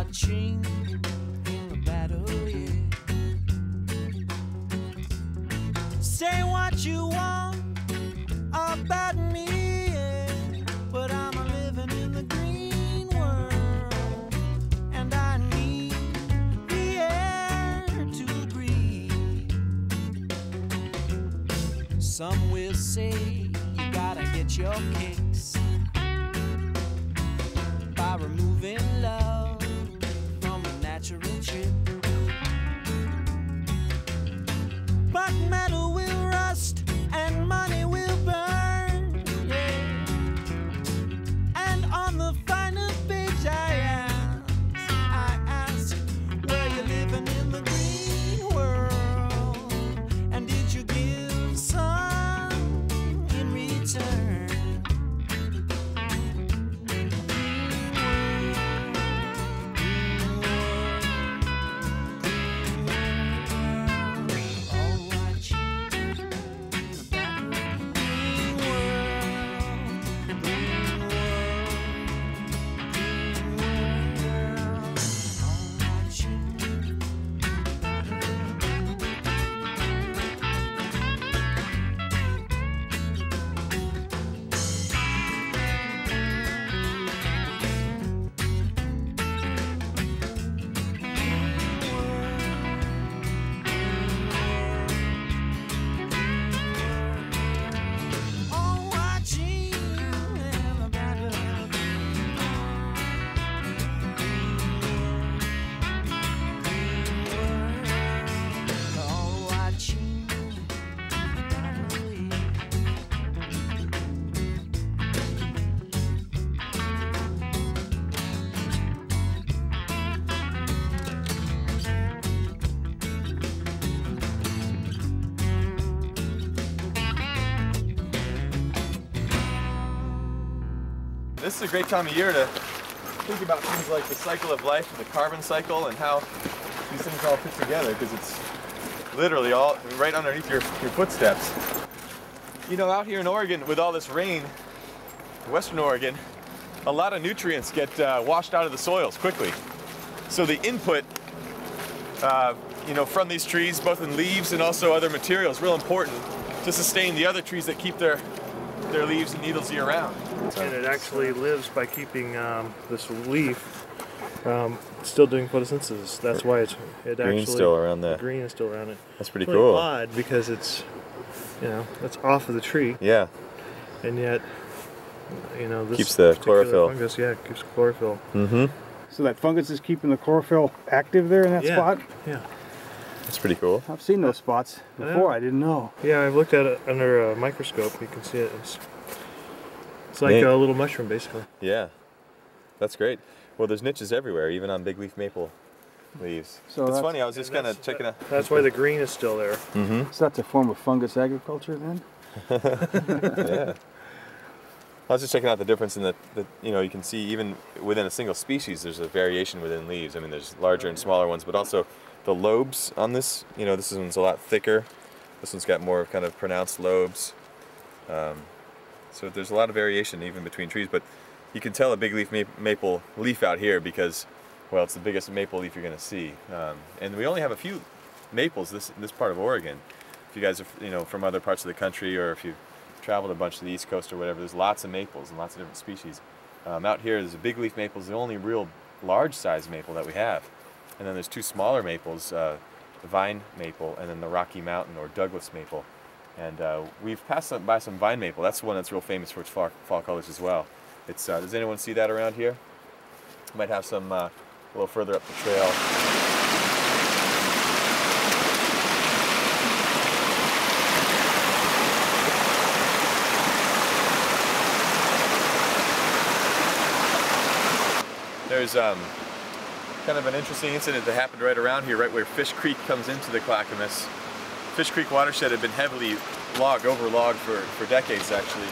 watching in the battle, yeah. Say what you want about me, yeah, but I'm a living in the green world, and I need the air to breathe. Some will say you gotta get your kicks by removing love from a natural chip. But metal will rust and money will burn, yeah. And on the final page I ask, were you living in the green world? And did you give some in return? This is a great time of year to think about things like the cycle of life and the carbon cycle and how these things all fit together, because it's literally all right underneath your footsteps. You know, out here in Oregon with all this rain, Western Oregon, a lot of nutrients get washed out of the soils quickly. So the input you know, from these trees, both in leaves and also other materials, real important to sustain the other trees that keep their leaves and needles year round. And it actually lives by keeping this leaf still doing photosynthesis. That's why it Green's actually still around there. The green is still around it. That's pretty really cool. Odd because it's, you know, that's off of the tree. Yeah. And yet, you know, this keeps the chlorophyll. Fungus, yeah, keeps chlorophyll. Mm-hmm. So that fungus is keeping the chlorophyll active there in that spot? Yeah. That's pretty cool. I've seen those spots before. I didn't know. Yeah, I've looked at it under a microscope. You can see it. It's like a little mushroom, basically. Yeah, that's great. Well, there's niches everywhere, even on big leaf maple leaves. So it's funny, I was just kind of checking out. That's why the green is still there. Mm-hmm. So that's a form of fungus agriculture then? Yeah. I was just checking out the difference in the, you know, you can see even within a single species, there's a variation within leaves. I mean, there's larger and smaller ones, but also the lobes on this, you know, this one's a lot thicker. This one's got more kind of pronounced lobes. So there's a lot of variation even between trees, but you can tell a big leaf maple leaf out here because, well, it's the biggest maple leaf you're going to see. And we only have a few maples this part of Oregon. If you guys are, you know, from other parts of the country, or if you've traveled a bunch to the East Coast or whatever, there's lots of maples and lots of different species. Out here, there's a big leaf maple is the only real large size maple that we have. And then there's two smaller maples, the vine maple and then the Rocky Mountain or Douglas maple. And we've passed by some vine maple. That's the one that's real famous for its fall colors as well. It's, does anyone see that around here? Might have some a little further up the trail. There's kind of an interesting incident that happened right around here, right where Fish Creek comes into the Clackamas. Fish Creek watershed had been heavily overlogged for decades actually,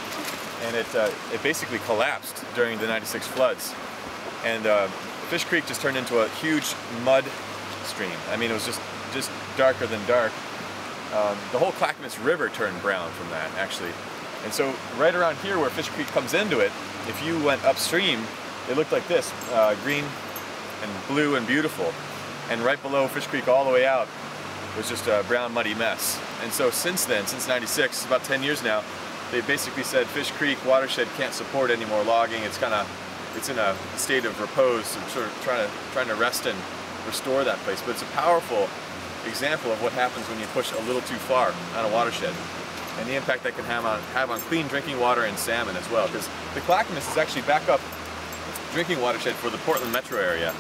and it basically collapsed during the '96 floods. And Fish Creek just turned into a huge mud stream. I mean, it was just darker than dark. The whole Clackamas River turned brown from that actually. And so right around here where Fish Creek comes into it, if you went upstream, it looked like this, green and blue and beautiful. And right below Fish Creek all the way out was just a brown, muddy mess. And so since then, since '96, about 10 years now, they basically said Fish Creek watershed can't support any more logging. It's in a state of repose, so sort of trying to rest and restore that place. But it's a powerful example of what happens when you push a little too far on a watershed, and the impact that can have on clean drinking water and salmon as well. Because the Clackamas is actually backup drinking watershed for the Portland metro area,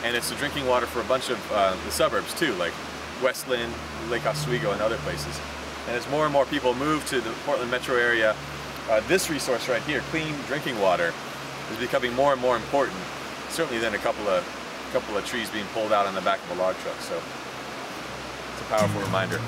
and it's the drinking water for a bunch of the suburbs too, like Westland, Lake Oswego, and other places. And as more and more people move to the Portland metro area, this resource right here, clean drinking water, is becoming more and more important, certainly than a couple of trees being pulled out on the back of a log truck. So it's a powerful reminder.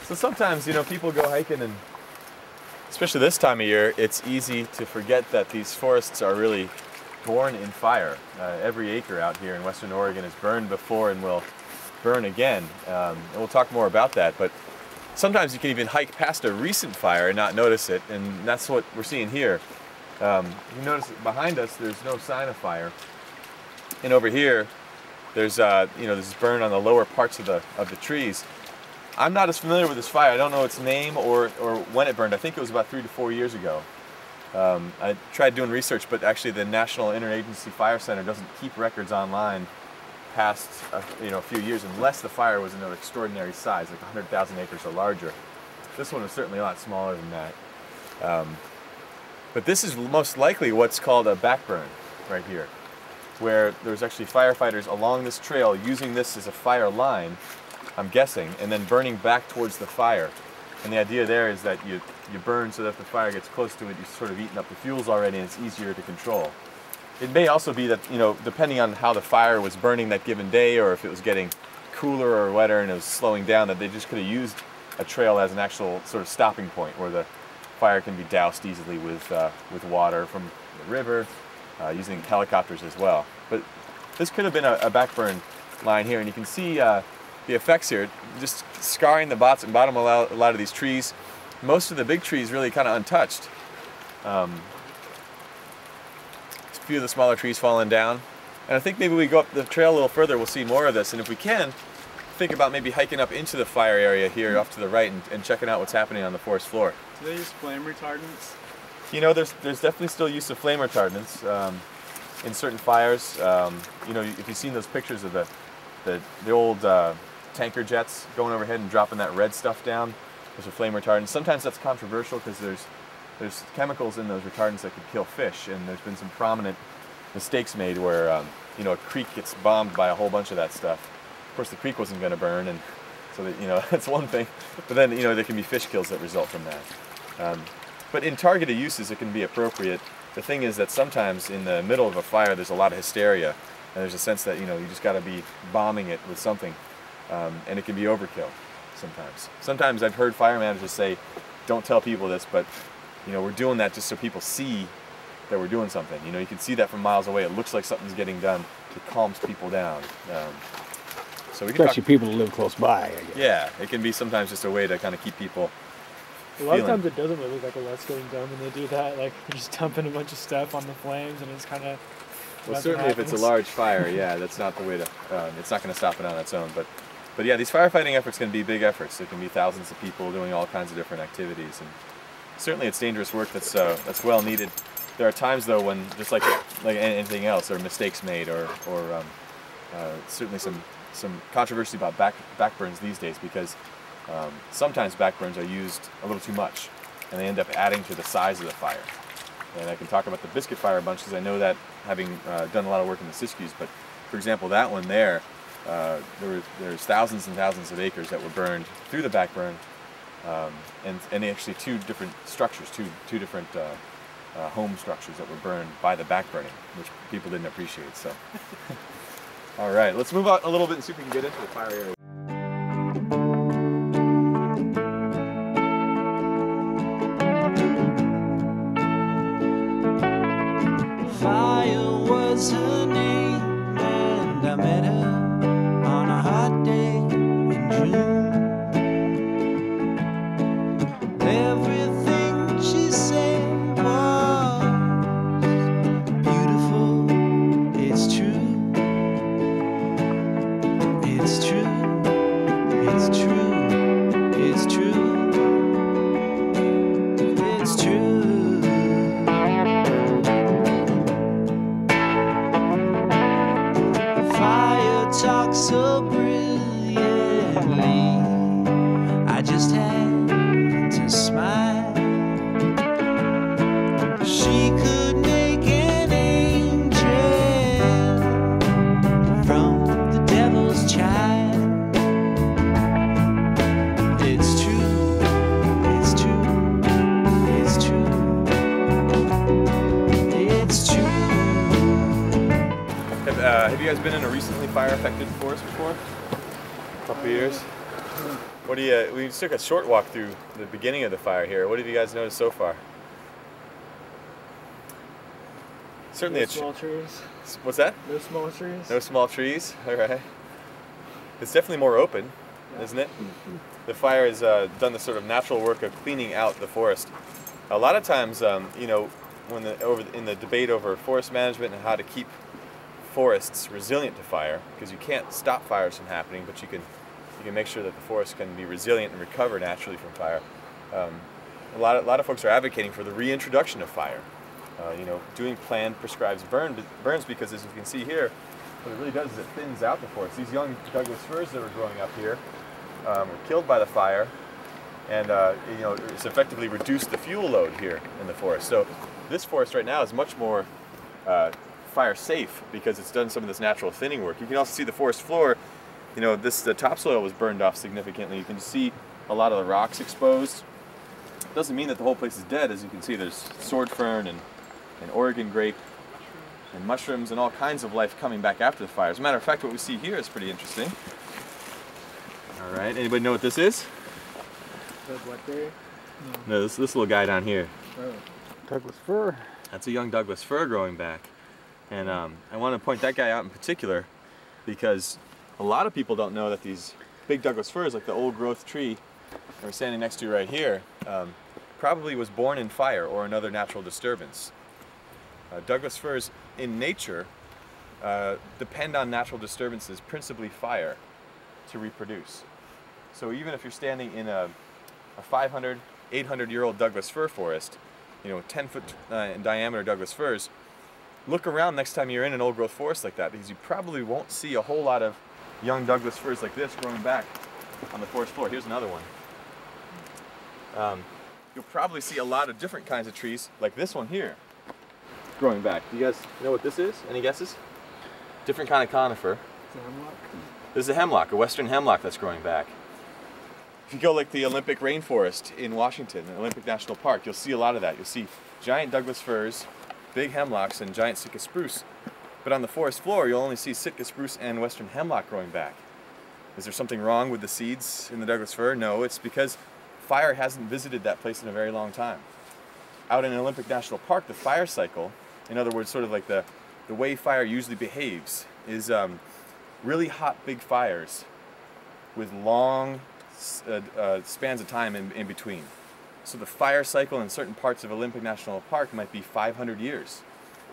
So sometimes, you know, people go hiking, and especially this time of year, it's easy to forget that these forests are really born in fire. Every acre out here in Western Oregon is burned before and will burn again. And we'll talk more about that, but sometimes you can even hike past a recent fire and not notice it, and that's what we're seeing here. You notice behind us there's no sign of fire, and over here there's there's burn on the lower parts of the trees. I'm not as familiar with this fire. I don't know its name or when it burned. I think it was about 3 to 4 years ago. I tried doing research, but actually the National Interagency Fire Center doesn't keep records online past a few years unless the fire was an extraordinary size, like 100,000 acres or larger. This one was certainly a lot smaller than that. But this is most likely what's called a backburn right here, where there's actually firefighters along this trail using this as a fire line, I'm guessing, and then burning back towards the fire. And the idea there is that you burn so that if the fire gets close to it, you've sort of eaten up the fuels already and it's easier to control. It may also be that, depending on how the fire was burning that given day, or if it was getting cooler or wetter and it was slowing down, that they just could have used a trail as an actual sort of stopping point where the fire can be doused easily with water from the river, using helicopters as well. But this could have been a backburn line here, and you can see the effects here, just scarring the bottom of a lot of these trees. Most of the big trees really kind of untouched. A few of the smaller trees falling down. And I think maybe we go up the trail a little further, we'll see more of this. And if we can, think about maybe hiking up into the fire area here off to the right and checking out what's happening on the forest floor. Do they use flame retardants? There's definitely still use of flame retardants in certain fires. If you've seen those pictures of the old tanker jets going overhead and dropping that red stuff down, there's a flame retardant. Sometimes that's controversial because there's chemicals in those retardants that could kill fish, and there's been some prominent mistakes made where a creek gets bombed by a whole bunch of that stuff. Of course, the creek wasn't going to burn, and so that that's one thing. But then there can be fish kills that result from that. But in targeted uses, it can be appropriate. The thing is that sometimes in the middle of a fire, there's a lot of hysteria, and there's a sense that you just got to be bombing it with something, and it can be overkill sometimes. Sometimes I've heard fire managers say, "Don't tell people this," but we're doing that just so people see that we're doing something. You can see that from miles away. It looks like something's getting done. It calms people down. So we can especially people who live close by, I guess. Yeah, it can be sometimes just a way to kind of keep people A lot of times it doesn't really look like a lot's getting done when they do that. Like, they're just dumping a bunch of stuff on the flames, and it's kind of... Well, certainly if it's a large fire, yeah, that's not the way to... it's not going to stop it on its own. But yeah, these firefighting efforts can be big efforts. There can be thousands of people doing all kinds of different activities. And certainly it's dangerous work that's well needed. There are times, though, when, just like anything else, there are mistakes made, or certainly some controversy about backburns these days, because sometimes backburns are used a little too much, and they end up adding to the size of the fire. And I can talk about the biscuit fire a bunch because I know that, having done a lot of work in the Siskiyous. But for example, that one there, there's thousands and thousands of acres that were burned through the backburn, and actually two different structures, two different home structures that were burned by the backburning, which people didn't appreciate. So, all right, let's move out a little bit and see if we can get into the fire area. Fire was her name, and I met her on a hot day in June. Everything she said was beautiful. It's true. It's true. It's true. It's true. It's true. Fire talks so brilliantly, I just had to smile. She could make an angel from the devil's child. It's true, it's true, it's true, it's true. Have you guys been in a recently fire-affected forest before? A couple of years? What do you? We took a short walk through the beginning of the fire here. What have you guys noticed so far? Certainly No small trees. What's that? No small trees. No small trees. All right. It's definitely more open, isn't it? The fire has done the sort of natural work of cleaning out the forest. A lot of times, you know, when in the debate over forest management and how to keep forests resilient to fire, because you can't stop fires from happening, but you can make sure that the forest can be resilient and recover naturally from fire. A lot of folks are advocating for the reintroduction of fire. You know, doing planned prescribed burns, because as you can see here, what it really does is it thins out the forest. These young Douglas firs that were growing up here were killed by the fire, and you know, it's effectively reduced the fuel load here in the forest. So this forest right now is much more fire safe because it's done some of this natural thinning work. You can also see the forest floor. You know, the topsoil was burned off significantly. You can see a lot of the rocks exposed. Doesn't mean that the whole place is dead. As you can see, there's sword fern and Oregon grape and mushrooms and all kinds of life coming back after the fire. As a matter of fact, what we see here is pretty interesting. All right, anybody know what this is? Blackberry? No, this little guy down here. Oh. Douglas fir. That's a young Douglas fir growing back. And I want to point that guy out in particular because a lot of people don't know that these big Douglas firs, like the old growth tree that we're standing next to right here, probably was born in fire or another natural disturbance. Douglas firs in nature depend on natural disturbances, principally fire, to reproduce. So even if you're standing in a 500, 800-year-old Douglas fir forest, you know, 10-foot in diameter Douglas firs, look around next time you're in an old growth forest like that, because you probably won't see a whole lot of young Douglas firs like this growing back on the forest floor. Here's another one. You'll probably see a lot of different kinds of trees like this one here growing back. Do you guys know what this is? Any guesses? Different kind of conifer. It's a hemlock. This is a hemlock, a western hemlock that's growing back. If you go like the Olympic rainforest in Washington, Olympic National Park, you'll see a lot of that. You'll see giant Douglas firs, big hemlocks, and giant Sitka spruce. But on the forest floor, you'll only see Sitka spruce and western hemlock growing back. Is there something wrong with the seeds in the Douglas fir? No, it's because fire hasn't visited that place in a very long time. Out in Olympic National Park, the fire cycle, in other words, sort of like the way fire usually behaves, is really hot big fires with long spans of time in between. So the fire cycle in certain parts of Olympic National Park might be 500 years.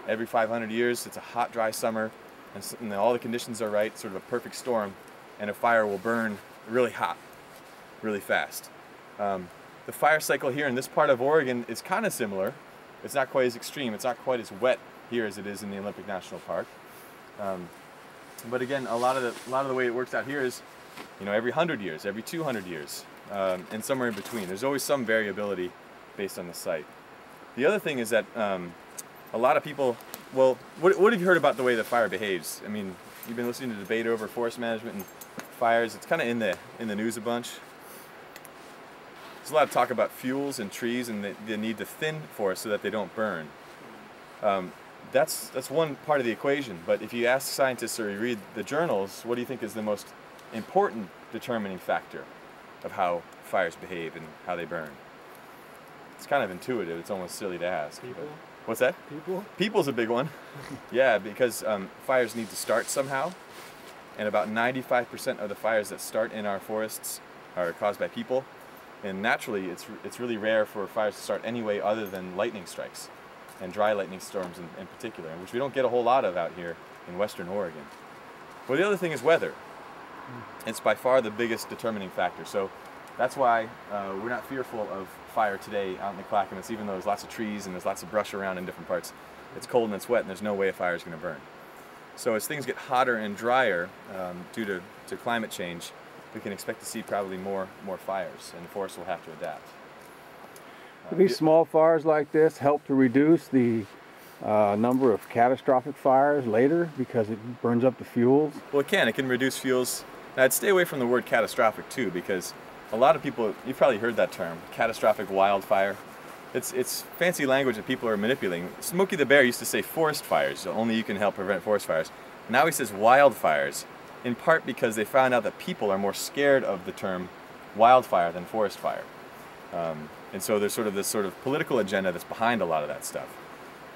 Every 500 years, it's a hot, dry summer, and all the conditions are right, sort of a perfect storm, and a fire will burn really hot, really fast. The fire cycle here in this part of Oregon is kind of similar. It's not quite as extreme. It's not quite as wet here as it is in the Olympic National Park. But again, a lot of the way it works out here is, you know, every 100 years, every 200 years, and somewhere in between. There's always some variability based on the site. The other thing is that a lot of people, well, what have you heard about the way the fire behaves? I mean, you've been listening to debate over forest management and fires. It's kind of in the news a bunch. There's a lot of talk about fuels and trees and the need to thin forests so that they don't burn. That's one part of the equation, but if you ask scientists or you read the journals, what do you think is the most important determining factor of how fires behave and how they burn? It's kind of intuitive. It's almost silly to ask. People? What's that? People? People's a big one. Yeah, because fires need to start somehow, and about 95% of the fires that start in our forests are caused by people. And naturally, it's really rare for fires to start any way other than lightning strikes, and dry lightning storms in particular, which we don't get a whole lot of out here in western Oregon. Well, the other thing is weather. It's by far the biggest determining factor. So that's why we're not fearful of fire today out in the Clackamas, even though there's lots of trees and there's lots of brush around in different parts. It's cold and it's wet and there's no way a fire is going to burn. So as things get hotter and drier due to climate change, we can expect to see probably more fires, and the forest will have to adapt. Do these small fires like this help to reduce the number of catastrophic fires later because it burns up the fuels? Well, it can reduce fuels. Now, I'd stay away from the word catastrophic too, because a lot of people, you've probably heard that term, catastrophic wildfire. It's fancy language that people are manipulating. Smokey the Bear used to say forest fires, only you can help prevent forest fires. Now he says wildfires, in part because they found out that people are more scared of the term wildfire than forest fire. And so there's sort of this political agenda that's behind a lot of that stuff.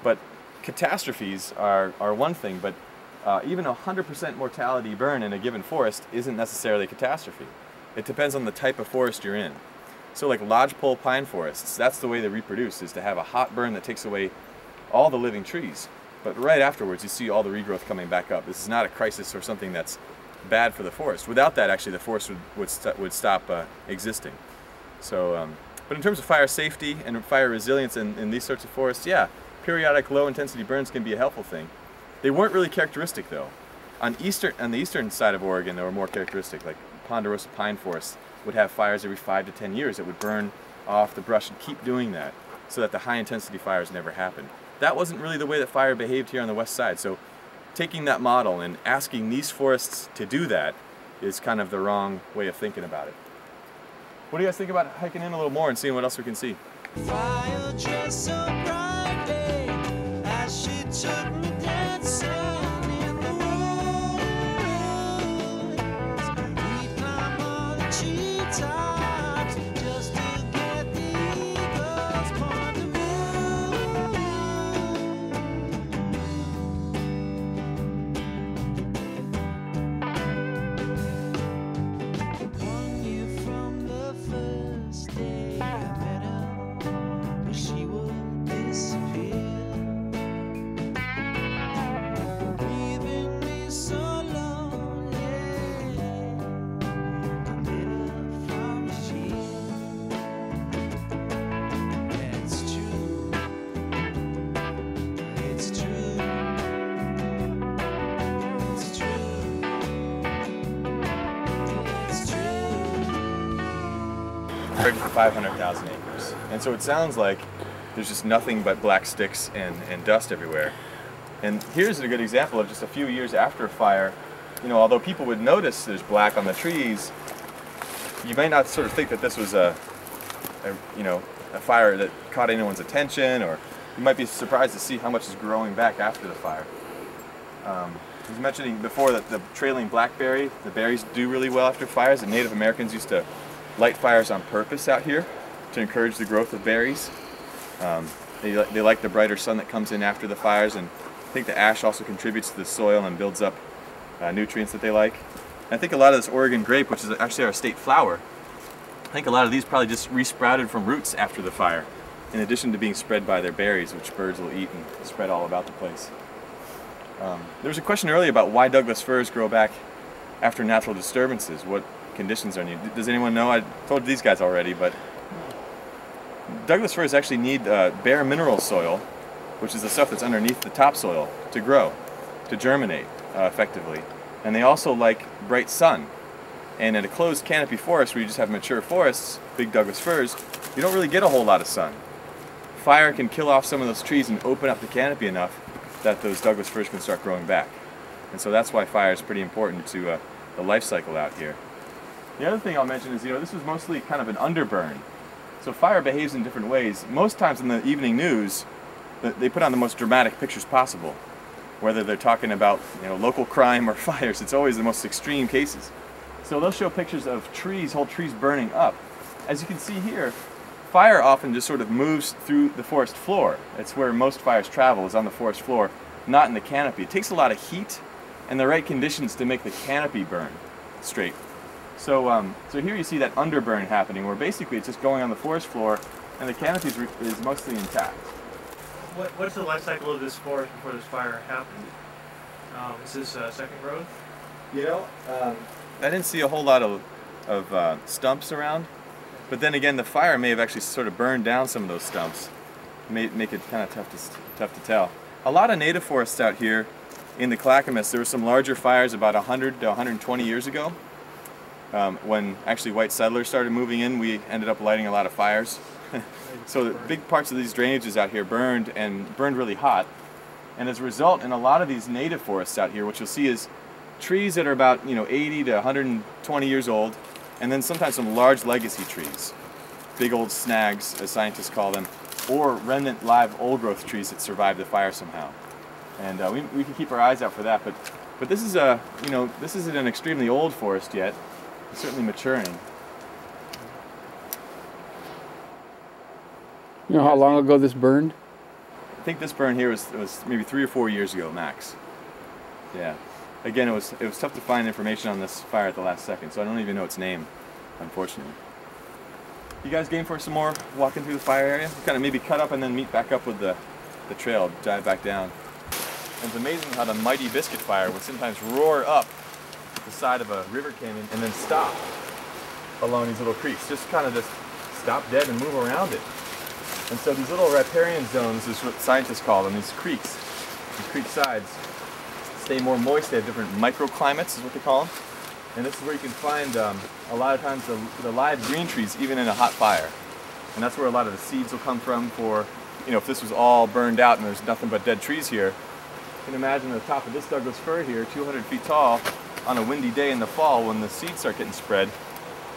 But catastrophes are one thing, but even 100% mortality burn in a given forest isn't necessarily a catastrophe. It depends on the type of forest you're in. So like lodgepole pine forests, that's the way they reproduce, is to have a hot burn that takes away all the living trees. But right afterwards, you see all the regrowth coming back up. This is not a crisis or something that's bad for the forest. Without that, actually, the forest would stop existing. So, but in terms of fire safety and fire resilience in these sorts of forests, yeah, periodic low-intensity burns can be a helpful thing. They weren't really characteristic, though. On the eastern side of Oregon, they were more characteristic. Like ponderosa pine forests would have fires every 5 to 10 years that would burn off the brush and keep doing that, so that the high-intensity fires never happened. That wasn't really the way that fire behaved here on the west side. So taking that model and asking these forests to do that is kind of the wrong way of thinking about it. What do you guys think about hiking in a little more and seeing what else we can see? Fire dressed so brightly as she took me dancing in the woods. We climb all the treetops just to get the eagle's point of view. 1 year from the first day I met her, she would disappear, leaving me so lonely. I met her from the shield. It's true, it's true, it's true, it's true. 500,000 acres. And so it sounds like there's just nothing but black sticks and dust everywhere. And here's a good example of just a few years after a fire. You know, although people would notice there's black on the trees, you might not sort of think that this was a fire that caught anyone's attention, or you might be surprised to see how much is growing back after the fire. I was mentioning before that the trailing blackberry, the berries do really well after fires, and Native Americans used to light fires on purpose out here to encourage the growth of berries. They like the brighter sun that comes in after the fires, and I think the ash also contributes to the soil and builds up nutrients that they like. And I think a lot of this Oregon grape, which is actually our state flower, I think a lot of these probably just resprouted from roots after the fire, in addition to being spread by their berries, which birds will eat and spread all about the place. There was a question earlier about why Douglas firs grow back after natural disturbances. What conditions are needed? Does anyone know? I told these guys already, but Douglas firs actually need bare mineral soil, which is the stuff that's underneath the topsoil, to grow, to germinate effectively. And they also like bright sun. And in a closed canopy forest where you just have mature forests, big Douglas firs, you don't really get a whole lot of sun. fire can kill off some of those trees and open up the canopy enough that those Douglas firs can start growing back. And so that's why fire is pretty important to the life cycle out here. The other thing I'll mention is, this was mostly kind of an underburn. So fire behaves in different ways. Most times in the evening news, they put on the most dramatic pictures possible. Whether they're talking about local crime or fires, it's always the most extreme cases. So they'll show pictures of trees, whole trees burning up. As you can see here, fire often just sort of moves through the forest floor. It's where most fires travel, is on the forest floor, not in the canopy. It takes a lot of heat and the right conditions to make the canopy burn straight. So here you see that underburn happening, where basically it's just going on the forest floor and the canopy is mostly intact. What's the life cycle of this forest before this fire happened? Is this second growth? I didn't see a whole lot of stumps around, but then again, the fire may have actually sort of burned down some of those stumps. Make it kind of tough to tell. A lot of native forests out here in the Clackamas, there were some larger fires about 100 to 120 years ago. When actually white settlers started moving in, we ended up lighting a lot of fires. So the big parts of these drainages out here burned really hot. And as a result, in a lot of these native forests out here, what you'll see is trees that are about 80 to 120 years old, and then sometimes some large legacy trees, big old snags, as scientists call them, or remnant live old growth trees that survived the fire somehow. And we can keep our eyes out for that. But this is this isn't an extremely old forest yet. It's certainly maturing. You know how long ago this burned? I think this burn here was maybe 3 or 4 years ago max. Yeah. Again, it was tough to find information on this fire at the last second, so I don't even know its name, unfortunately. You guys game for some more walking through the fire area? We'll kind of maybe cut up and then meet back up with the trail, drive back down. And it's amazing how the mighty biscuit fire would sometimes roar up the side of a river canyon and then stop along these little creeks. Just stop dead and move around it. And so these little riparian zones is what scientists call them, these creeks, these creek sides, stay more moist. They have different microclimates is what they call them. And this is where you can find a lot of times the live green trees even in a hot fire. And that's where a lot of the seeds will come from for, if this was all burned out and there's nothing but dead trees here. You can imagine the top of this Douglas fir here, 200 feet tall, on a windy day in the fall when the seeds start getting spread.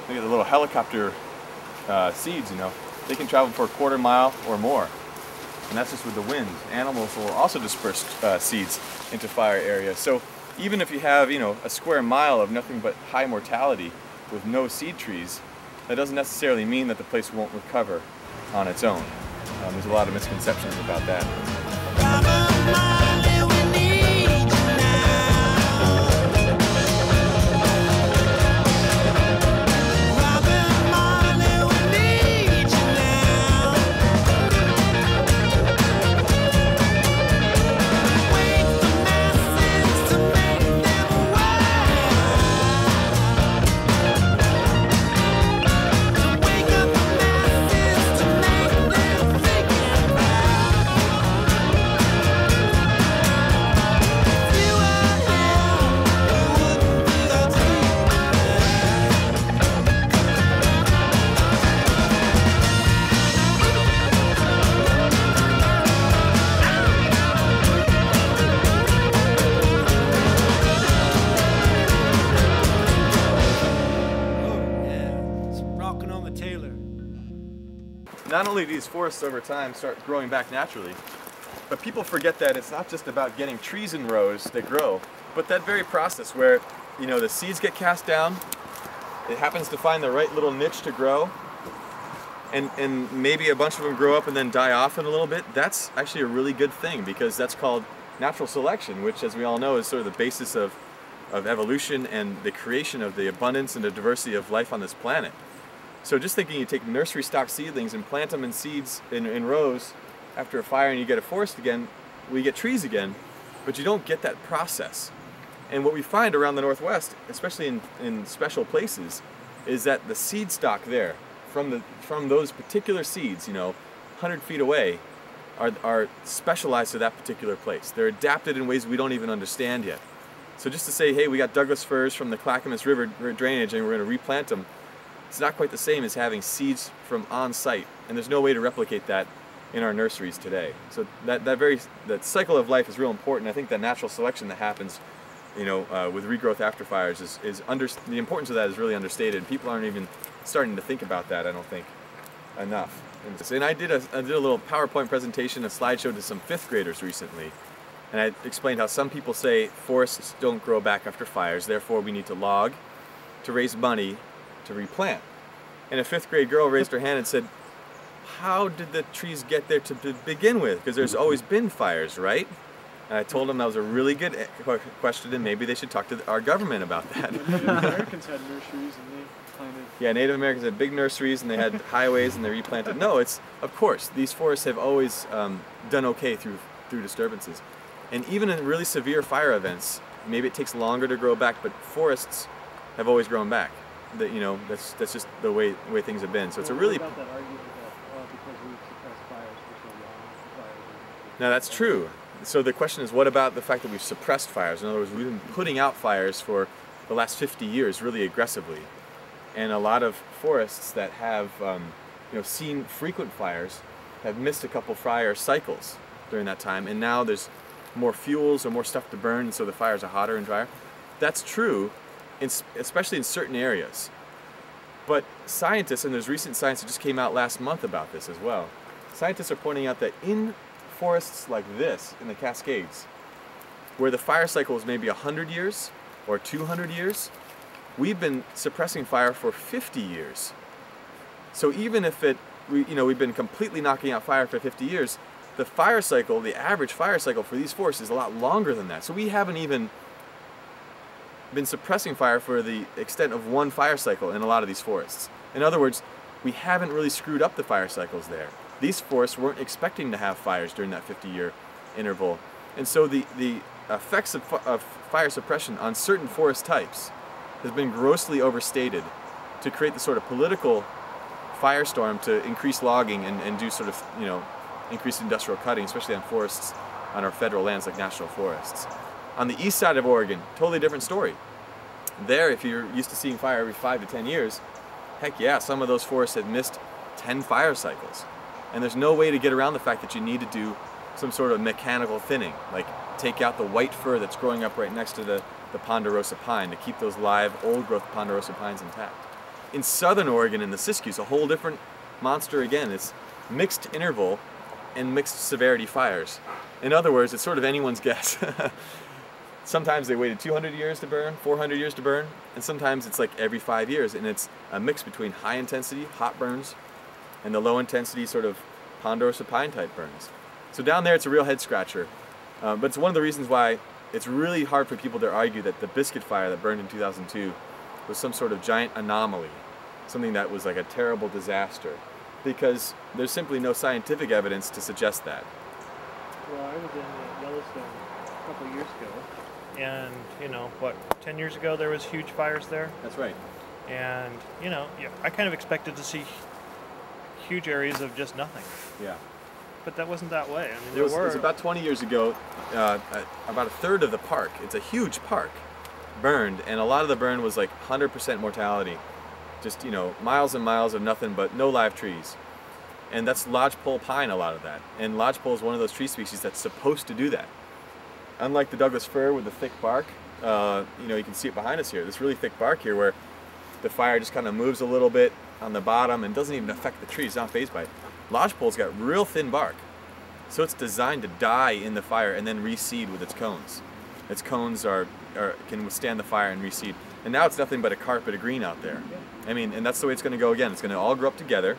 Look at the little helicopter seeds, they can travel for a quarter mile or more. And that's just with the wind. Animals will also disperse seeds into fire areas. So even if you have, a square mile of nothing but high mortality with no seed trees, that doesn't necessarily mean that the place won't recover on its own. There's a lot of misconceptions about that. Not only do these forests over time start growing back naturally, but people forget that it's not just about getting trees in rows that grow, but that very process where, the seeds get cast down, it happens to find the right little niche to grow, and maybe a bunch of them grow up and then die off in a little bit. That's actually a really good thing, because that's called natural selection, which, as we all know, is sort of the basis of evolution and the creation of the abundance and the diversity of life on this planet. So just thinking you take nursery stock seedlings and plant them in seeds in rows after a fire and you get a forest again, we get trees again, but you don't get that process. And what we find around the Northwest, especially in special places, is that the seed stock there, from those particular seeds, 100 feet away, are specialized to that particular place. They're adapted in ways we don't even understand yet. So just to say, hey, we got Douglas firs from the Clackamas River drainage and we're going to replant them, it's not quite the same as having seeds from on site, and there's no way to replicate that in our nurseries today. So that cycle of life is real important. I think that natural selection that happens, you know, with regrowth after fires the importance of that is really understated. People aren't even starting to think about that, I don't think, enough. And I did a little PowerPoint presentation, a slideshow to some 5th graders recently. And I explained how some people say forests don't grow back after fires, therefore we need to log to raise money to replant. And a 5th grade girl raised her hand and said, how did the trees get there to begin with? Because there's always been fires, right? And I told them that was a really good question, and maybe they should talk to our government about that. Native Americans had nurseries and they planted. Yeah, Native Americans had big nurseries and they had highways and they replanted. No, it's, of course, these forests have always done okay through disturbances. And even in really severe fire events, maybe it takes longer to grow back, but forests have always grown back. That, you know, that's just the way things have been. So it's a really... What about that argument that because we suppressed fires for so long, fires... Now that's true. So the question is, what about the fact that we've suppressed fires? In other words, we've been putting out fires for the last 50 years really aggressively. And a lot of forests that have you know, seen frequent fires have missed a couple fire cycles during that time. And now there's more fuels or more stuff to burn, and so the fires are hotter and drier. That's true, especially in certain areas. But scientists, and there's recent science that just came out last month about this as well, scientists are pointing out that in forests like this, in the Cascades, where the fire cycle is maybe 100 years or 200 years, we've been suppressing fire for 50 years. So even if we've been completely knocking out fire for 50 years, the fire cycle, the average fire cycle for these forests is a lot longer than that. So we haven't even been suppressing fire for the extent of one fire cycle in a lot of these forests. In other words, we haven't really screwed up the fire cycles there. These forests weren't expecting to have fires during that 50-year interval. And so the effects of fire suppression on certain forest types has been grossly overstated to create the sort of political firestorm to increase logging and do sort of, you know, increased industrial cutting, especially on forests on our federal lands like national forests. On the east side of Oregon, totally different story. There, if you're used to seeing fire every 5 to 10 years, heck yeah, some of those forests have missed 10 fire cycles. And there's no way to get around the fact that you need to do some sort of mechanical thinning, like take out the white fir that's growing up right next to the ponderosa pine to keep those live, old-growth ponderosa pines intact. In southern Oregon, in the Siskiyou, it's a whole different monster again. It's mixed interval and mixed severity fires. In other words, it's sort of anyone's guess. Sometimes they waited 200 years to burn, 400 years to burn, and sometimes it's like every 5 years, and it's a mix between high intensity, hot burns, and the low intensity sort of ponderosa pine type burns. So down there it's a real head scratcher, but it's one of the reasons why it's really hard for people to argue that the Biscuit Fire that burned in 2002 was some sort of giant anomaly, something that was like a terrible disaster, because there's simply no scientific evidence to suggest that. Well, I was in Yellowstone a couple of years ago, and you know, 10 years ago there was huge fires there, That's right. and you know, yeah, I kind of expected to see huge areas of just nothing, Yeah. but that wasn't that way. I mean, It was about 20 years ago, about a third of the park, it's a huge park, burned, and a lot of the burn was like 100% mortality. Just, you know, miles and miles of nothing but no live trees. And that's lodgepole pine, a lot of that. And lodgepole is one of those tree species that's supposed to do that. Unlike the Douglas fir with the thick bark, you know, you can see it behind us here, this really thick bark here where the fire just kind of moves a little bit on the bottom and doesn't even affect the trees, it's not phased by it. Lodgepole's got real thin bark. So it's designed to die in the fire and then reseed with its cones. Its cones can withstand the fire and reseed. And now it's nothing but a carpet of green out there. I mean, and that's the way it's going to go again. It's going to all grow up together,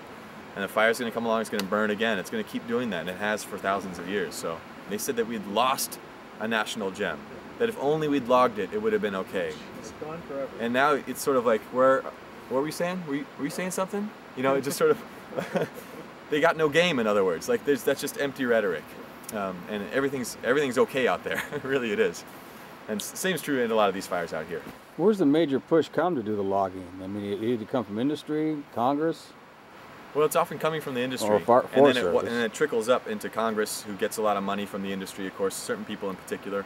and the fire's going to come along, it's going to burn again. It's going to keep doing that, and it has for thousands of years. So they said that we'd lost a national gem, that if only we'd logged it, it would have been okay. It's gone forever. And now it's sort of like, what were we saying? Were we saying something? You know, it just sort of, they got no game, in other words. Like, that's just empty rhetoric. And everything's okay out there. Really it is. And same is true in a lot of these fires out here. Where's the major push come to do the logging? I mean, it either come from industry, Congress? Well, it's often coming from the industry, Or Forest Service. and then it trickles up into Congress, who gets a lot of money from the industry, of course, certain people in particular.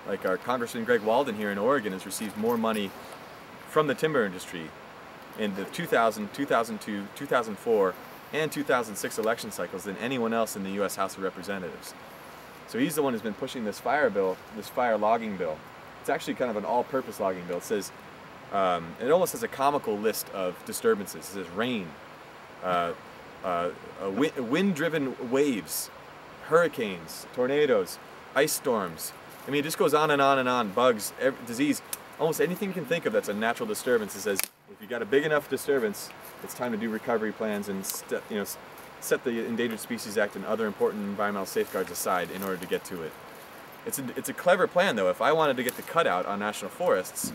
Like our Congressman Greg Walden here in Oregon has received more money from the timber industry in the 2000, 2002, 2004, and 2006 election cycles than anyone else in the U.S. House of Representatives. So he's the one who's been pushing this fire bill, this fire logging bill. It's actually kind of an all-purpose logging bill. It says, it almost has a comical list of disturbances. It says rain, wind-driven waves, hurricanes, tornadoes, ice storms. I mean, it just goes on and on and on. Bugs, disease, almost anything you can think of that's a natural disturbance. It says if you got a big enough disturbance, it's time to do recovery plans and set the Endangered Species Act and other important environmental safeguards aside in order to get to it. It's a clever plan though. If I wanted to get the cutout on national forests,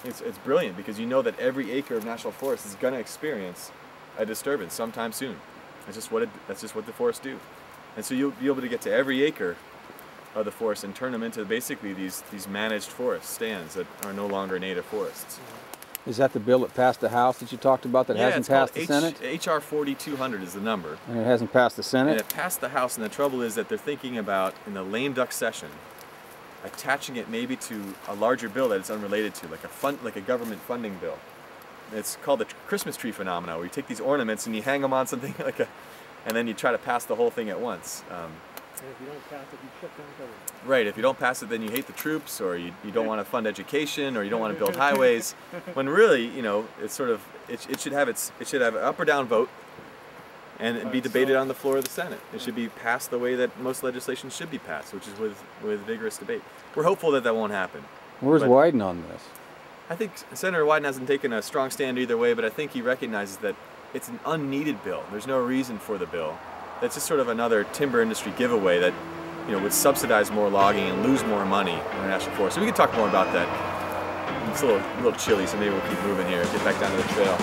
it's brilliant because you know that every acre of national forest is going to experience a disturbance sometime soon. That's just what the forests do. And so you'll be able to get to every acre of the forest and turn them into basically these managed forest stands that are no longer native forests. Is that the bill that passed the House that you talked about that hasn't passed the Senate? H.R. 4200 is the number. And it hasn't passed the Senate? And it passed the House, and the trouble is that they're thinking about, in the lame duck session, attaching it maybe to a larger bill that it's unrelated to, like a government funding bill. It's called the Christmas tree phenomenon, where you take these ornaments and you hang them on something and then you try to pass the whole thing at once. And if you don't pass it, you shut down government. Right, if you don't pass it, then you hate the troops, or you don't want to fund education, or you don't want to build highways. When really, it's sort of it should have an up or down vote, and be debated on the floor of the Senate. It should be passed the way that most legislation should be passed, which is with vigorous debate. We're hopeful that that won't happen. Where's Wyden on this? I think Senator Wyden hasn't taken a strong stand either way, but I think he recognizes that it's an unneeded bill. There's no reason for the bill. That's just sort of another timber industry giveaway that would subsidize more logging and lose more money in the national forest. So we can talk more about that. It's a little chilly, so maybe we'll keep moving here and get back down to the trail.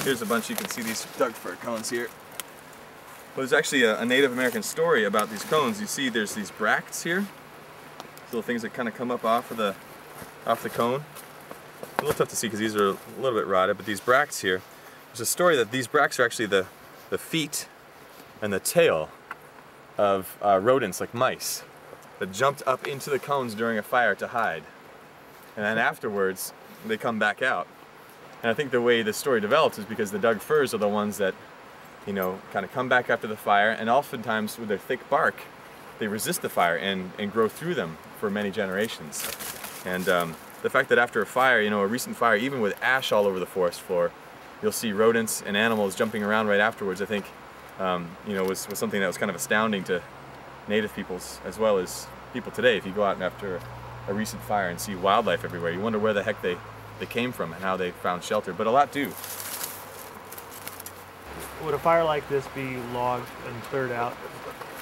Here's a bunch. You can see these Doug fir cones here. Well, there's actually a Native American story about these cones. You see there's these bracts here. These little things that kind of come up off the cone. A little tough to see because these are a little bit rotted, but these bracts here, there's a story that these bracts are actually the feet and the tail of rodents like mice that jumped up into the cones during a fire to hide. And then afterwards, they come back out. And I think the way this story develops is because the Doug firs are the ones that, kind of come back after the fire, and oftentimes with their thick bark, they resist the fire and grow through them for many generations. And the fact that after a fire, a recent fire, even with ash all over the forest floor, you'll see rodents and animals jumping around right afterwards, I think, was something that was kind of astounding to Native peoples as well as people today. If you go out after a recent fire and see wildlife everywhere, you wonder where the heck they came from and how they found shelter, but a lot do. Would a fire like this be logged and cleared out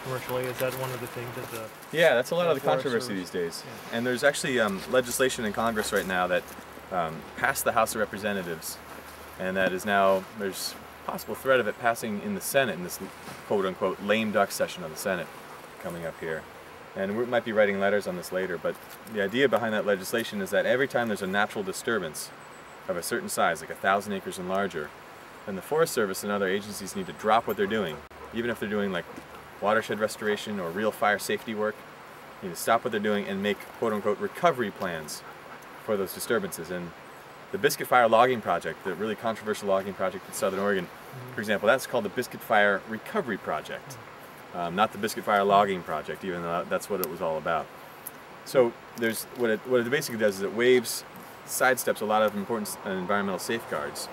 commercially? Is that one of the things that the... Yeah, that's a lot of the controversy these days. Yeah. And there's actually legislation in Congress right now that passed the House of Representatives, and that is now, there's possible threat of it passing in the Senate in this quote-unquote lame duck session of the Senate coming up here. And we might be writing letters on this later, but the idea behind that legislation is that every time there's a natural disturbance of a certain size, like 1,000 acres and larger, then the Forest Service and other agencies need to drop what they're doing, even if they're doing like watershed restoration or real fire safety work. You need to stop what they're doing and make quote-unquote recovery plans for those disturbances. And the Biscuit Fire logging project, the really controversial logging project in Southern Oregon, for example, that's called the Biscuit Fire Recovery Project. Not the Biscuit Fire Logging Project, even though that's what it was all about. So there's what it basically does is it sidesteps a lot of important environmental safeguards,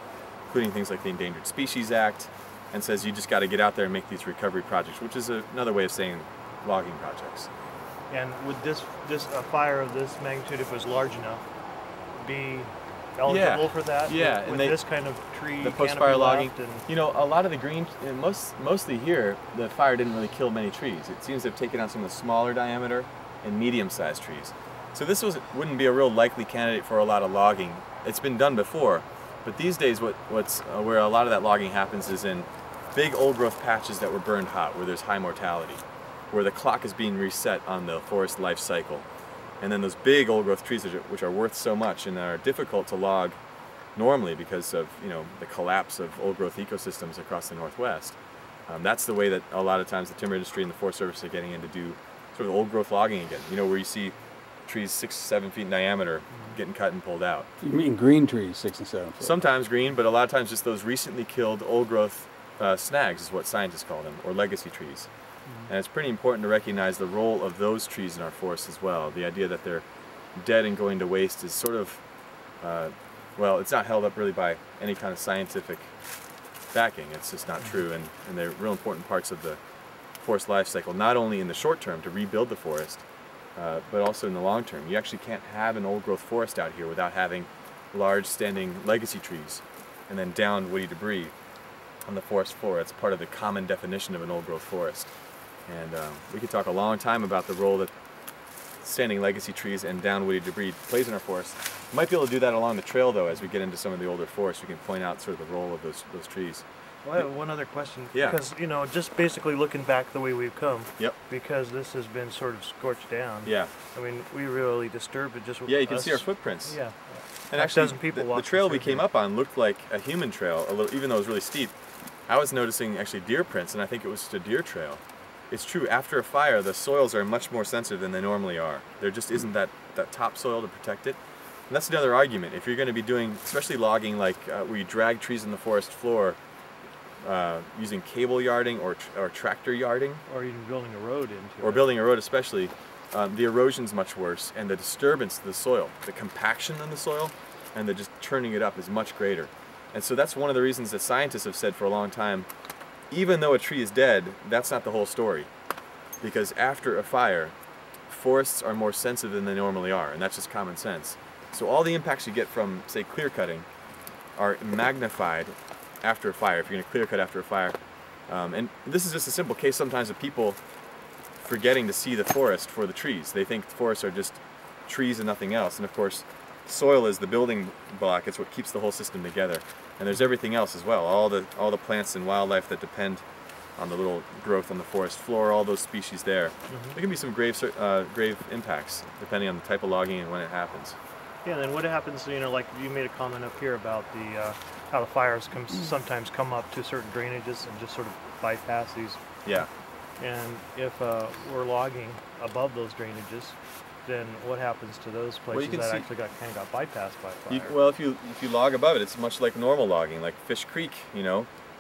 including things like the Endangered Species Act, and says you just got to get out there and make these recovery projects, which is another way of saying logging projects. And would a fire of this magnitude, if it was large enough, be eligible for that? Yeah, with this kind of tree, the post-fire logging. And You know, a lot of the green, mostly here, the fire didn't really kill many trees. It seems to have taken out some of the smaller diameter and medium-sized trees. So this wouldn't be a real likely candidate for a lot of logging. It's been done before, but these days, where a lot of that logging happens is in big old-growth patches that were burned hot, where there's high mortality, where the clock is being reset on the forest life cycle. And then those big old-growth trees, which are worth so much and are difficult to log normally because of the collapse of old-growth ecosystems across the Northwest. That's the way that a lot of times the timber industry and the Forest Service are getting in to do sort of old-growth logging again. Where you see trees 6 to 7 feet in diameter getting cut and pulled out. You mean green trees, 6 and 7 feet? Sometimes green, but a lot of times just those recently killed old-growth snags is what scientists call them, or legacy trees. And it's pretty important to recognize the role of those trees in our forests as well. The idea that they're dead and going to waste is sort of, well, it's not held up really by any kind of scientific backing. It's just not true, and they're real important parts of the forest life cycle, not only in the short term to rebuild the forest, but also in the long term. You actually can't have an old-growth forest out here without having large standing legacy trees and then downed woody debris on the forest floor. It's part of the common definition of an old-growth forest. And we could talk a long time about the role that standing legacy trees and down woody debris plays in our forests. We might be able to do that along the trail, though, as we get into some of the older forests. We can point out sort of the role of those trees. Well, I have one other question. Yeah. Because, just basically looking back the way we've come. Yep. Because this has been sort of scorched down. Yeah. I mean, we really disturbed it just with Yeah, you can us. see our footprints. Yeah. And actually, people the trail we came up on looked like a human trail, even though it was really steep. I was noticing actually deer prints, and I think it was just a deer trail. It's true, after a fire, the soils are much more sensitive than they normally are. There just isn't that topsoil to protect it. And that's another argument. If you're going to be doing, especially logging, like where you drag trees in the forest floor, using cable yarding or tractor yarding. Or even building a road into it. Or building a road especially, the erosion's much worse, and the disturbance to the soil, the compaction in the soil, and the just turning it up is much greater. And so that's one of the reasons that scientists have said for a long time, even though a tree is dead, that's not the whole story. Because after a fire, forests are more sensitive than they normally are, and that's just common sense. So all the impacts you get from, say, clear cutting are magnified after a fire, if you're going to clear cut after a fire. And this is just a simple case sometimes of people forgetting to see the forest for the trees. They think the forests are just trees and nothing else. And of course, soil is the building block. It's what keeps the whole system together. And there's everything else as well. All the plants and wildlife that depend on the little growth on the forest floor, all those species there. There can be some grave impacts depending on the type of logging and when it happens. Yeah, and then what happens, like you made a comment up here about the how the fires sometimes come up to certain drainages and just sort of bypass these. Yeah. And if we're logging above those drainages, then what happens to those places that actually got bypassed by fire? Well, if you log above it, it's much like normal logging, like Fish Creek,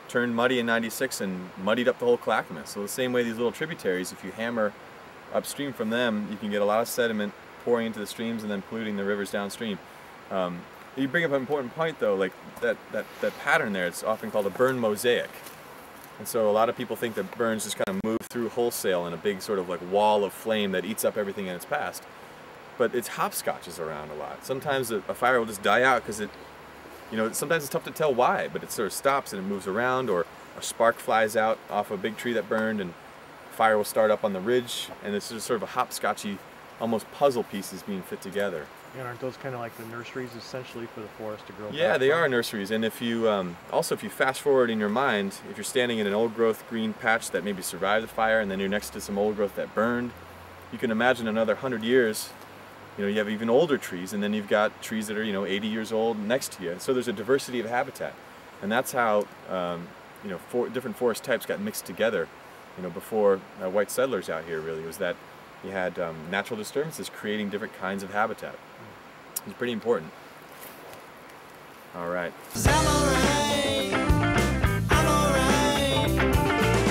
turned muddy in '96 and muddied up the whole Clackamas. So the same way these little tributaries, if you hammer upstream from them, you can get a lot of sediment pouring into the streams and then polluting the rivers downstream. You bring up an important point, though, like that pattern there. It's often called a burn mosaic. And so a lot of people think that burns just kind of move through wholesale in a big sort of like wall of flame that eats up everything in its path. But it's hopscotches around a lot. Sometimes a fire will just die out because sometimes it's tough to tell why, but it sort of stops and it moves around, or a spark flies out off a big tree that burned and fire will start up on the ridge, and it's just sort of a hopscotchy, almost puzzle pieces being fit together. And aren't those kind of like the nurseries essentially for the forest to grow? Yeah, they are nurseries. And if you if you fast forward in your mind, if you're standing in an old growth green patch that maybe survived the fire, and then you're next to some old growth that burned, you can imagine another 100 years. You have even older trees, and then you've got trees that are 80 years old next to you. So there's a diversity of habitat, and that's how different forest types got mixed together. Before white settlers out here, really, was that you had natural disturbances creating different kinds of habitat. It's pretty important. All right. I'm alright, but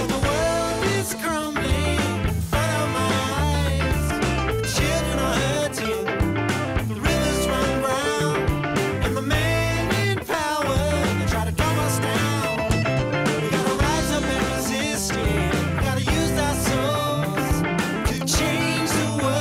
the world is crumbling in front of my eyes. The children are hurting, the rivers run brown, and the men in power, they try to calm us down. We gotta rise up and resist it, we gotta use our souls to change the world.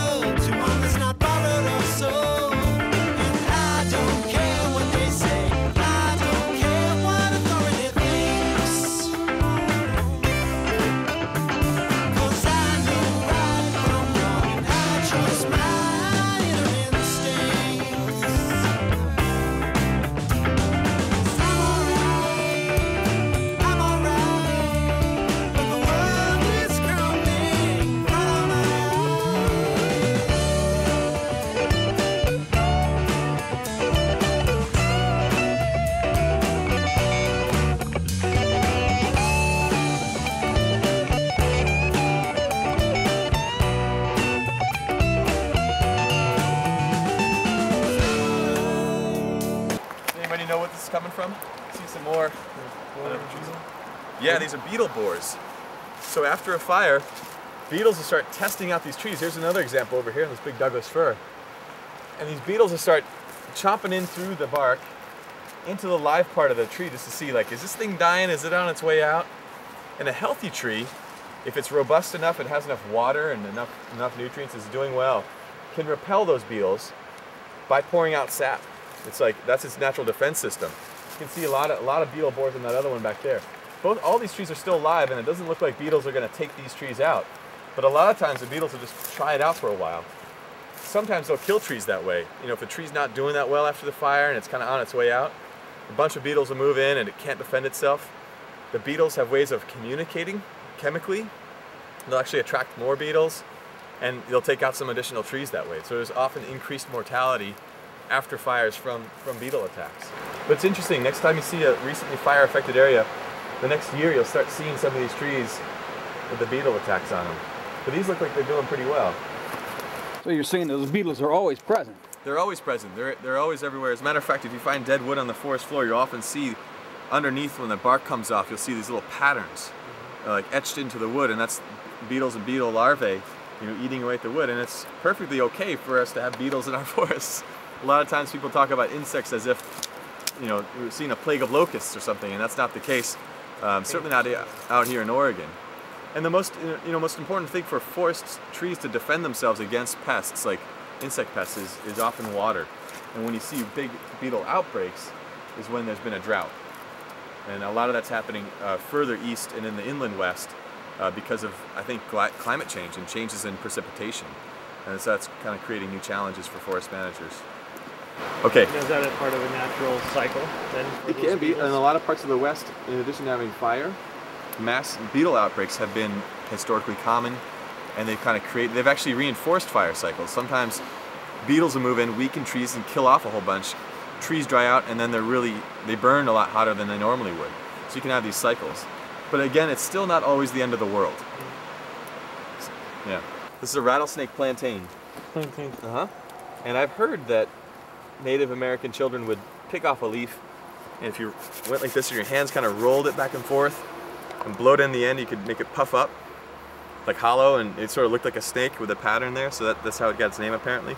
know what this is coming from? See some more. Yeah, these are beetle borers. So after a fire, beetles will start testing out these trees. Here's another example over here in this big Douglas fir. And these beetles will start chomping in through the bark into the live part of the tree just to see, like, is this thing dying? Is it on its way out? And a healthy tree, if it's robust enough, it has enough water and enough nutrients, is doing well, can repel those beetles by pouring out sap. It's like, that's its natural defense system. You can see a lot of beetle borers in that other one back there. All these trees are still alive, and it doesn't look like beetles are going to take these trees out. But a lot of times the beetles will just try it out for a while. Sometimes they'll kill trees that way. You know, if a tree's not doing that well after the fire and it's kind of on its way out, a bunch of beetles will move in and it can't defend itself. The beetles have ways of communicating chemically. They'll actually attract more beetles, and they'll take out some additional trees that way. So there's often increased mortality after fires from beetle attacks. But it's interesting, next time you see a recently fire-affected area, the next year you'll start seeing some of these trees with the beetle attacks on them. But these look like they're doing pretty well. So you're saying those beetles are always present? They're always present. They're always everywhere. As a matter of fact, if you find dead wood on the forest floor, you'll often see underneath, when the bark comes off, you'll see these little patterns like etched into the wood, and that's beetles and beetle larvae, you know, eating away at the wood. And it's perfectly okay for us to have beetles in our forests. A lot of times people talk about insects as if, you know, we're seeing a plague of locusts or something, and that's not the case. Certainly not out here in Oregon. And the most important thing for forest trees to defend themselves against pests, like insect pests, is often water. And when you see big beetle outbreaks is when there's been a drought. And a lot of that's happening further east and in the inland west because of, I think, climate change and changes in precipitation. And so that's kind of creating new challenges for forest managers. Okay. Is that a part of a natural cycle then? It can be. In a lot of parts of the West, in addition to having fire, mass beetle outbreaks have been historically common, and they've actually reinforced fire cycles. Sometimes beetles will move in, weaken trees, and kill off a whole bunch. Trees dry out, and then they burn a lot hotter than they normally would. So you can have these cycles. But again, it's still not always the end of the world. Yeah. This is a rattlesnake plantain. Plantain. And I've heard that Native American children would pick off a leaf, and if you went like this and your hands kind of rolled it back and forth and blowed in the end, you could make it puff up, like hollow, and it sort of looked like a snake with a pattern there, so that's how it got its name apparently.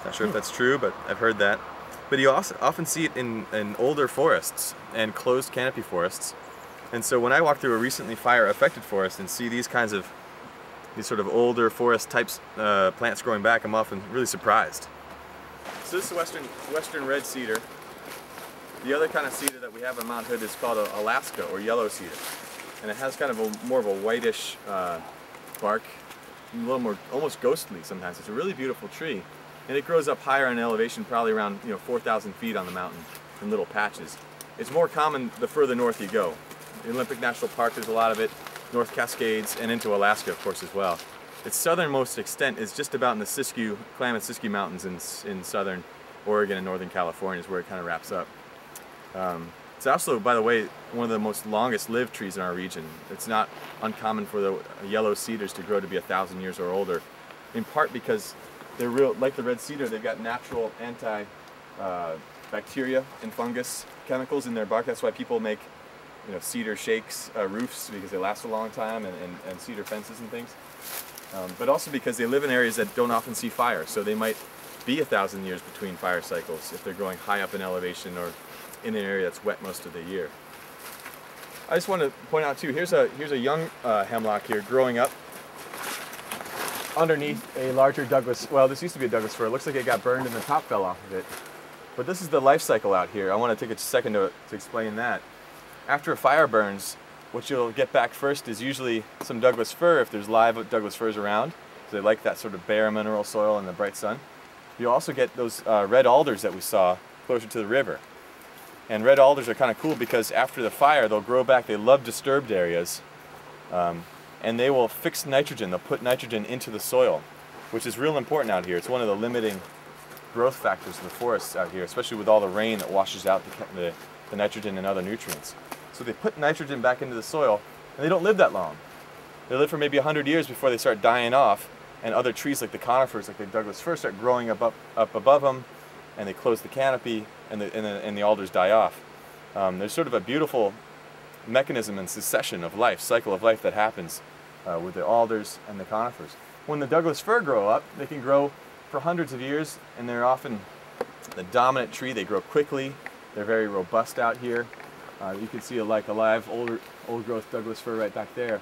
Not sure if that's true, but I've heard that. But you also often see it in older forests and closed canopy forests. And so when I walk through a recently fire-affected forest and see these sort of older forest types plants growing back, I'm often really surprised. So this is western red cedar. The other kind of cedar that we have in Mount Hood is called Alaska, or yellow cedar. And it has kind of more of a whitish bark, a little more, almost ghostly sometimes. It's a really beautiful tree. And it grows up higher in elevation, probably around 4,000 feet on the mountain in little patches. It's more common the further north you go. In Olympic National Park, there's a lot of it, North Cascades, and into Alaska, of course, as well. Its southernmost extent is just about in the Clackamas River Mountains in southern Oregon and northern California is where it kind of wraps up. It's also, by the way, one of the most longest lived trees in our region. It's not uncommon for the yellow cedars to grow to be 1,000 years or older, in part because they're like the red cedar, they've got natural bacteria and fungus chemicals in their bark. That's why people make cedar shakes, roofs, because they last a long time, and cedar fences and things. But also because they live in areas that don't often see fire, so they might be 1,000 years between fire cycles if they're growing high up in elevation or in an area that's wet most of the year. I just want to point out too, here's a young hemlock here growing up underneath a larger Douglas, well, this used to be a Douglas fir. It looks like it got burned and the top fell off of it. But this is the life cycle out here. I want to take a second to explain that. After a fire burns, what you'll get back first is usually some Douglas fir, if there's live Douglas firs around. So they like that sort of bare mineral soil and the bright sun. You'll also get those red alders that we saw closer to the river. And red alders are kind of cool because after the fire, they'll grow back. They love disturbed areas. And they will fix nitrogen. They'll put nitrogen into the soil, which is real important out here. It's one of the limiting growth factors of the forests out here, especially with all the rain that washes out the nitrogen and other nutrients. So they put nitrogen back into the soil, and they don't live that long. They live for maybe 100 years before they start dying off, and other trees like the conifers, like the Douglas fir, start growing up above them, and they close the canopy, and the alders die off. There's sort of a beautiful mechanism and succession of life, cycle of life that happens with the alders and the conifers. When the Douglas fir grow up, they can grow for hundreds of years, and they're often the dominant tree. They grow quickly. They're very robust out here. You can see a live old growth Douglas fir right back there.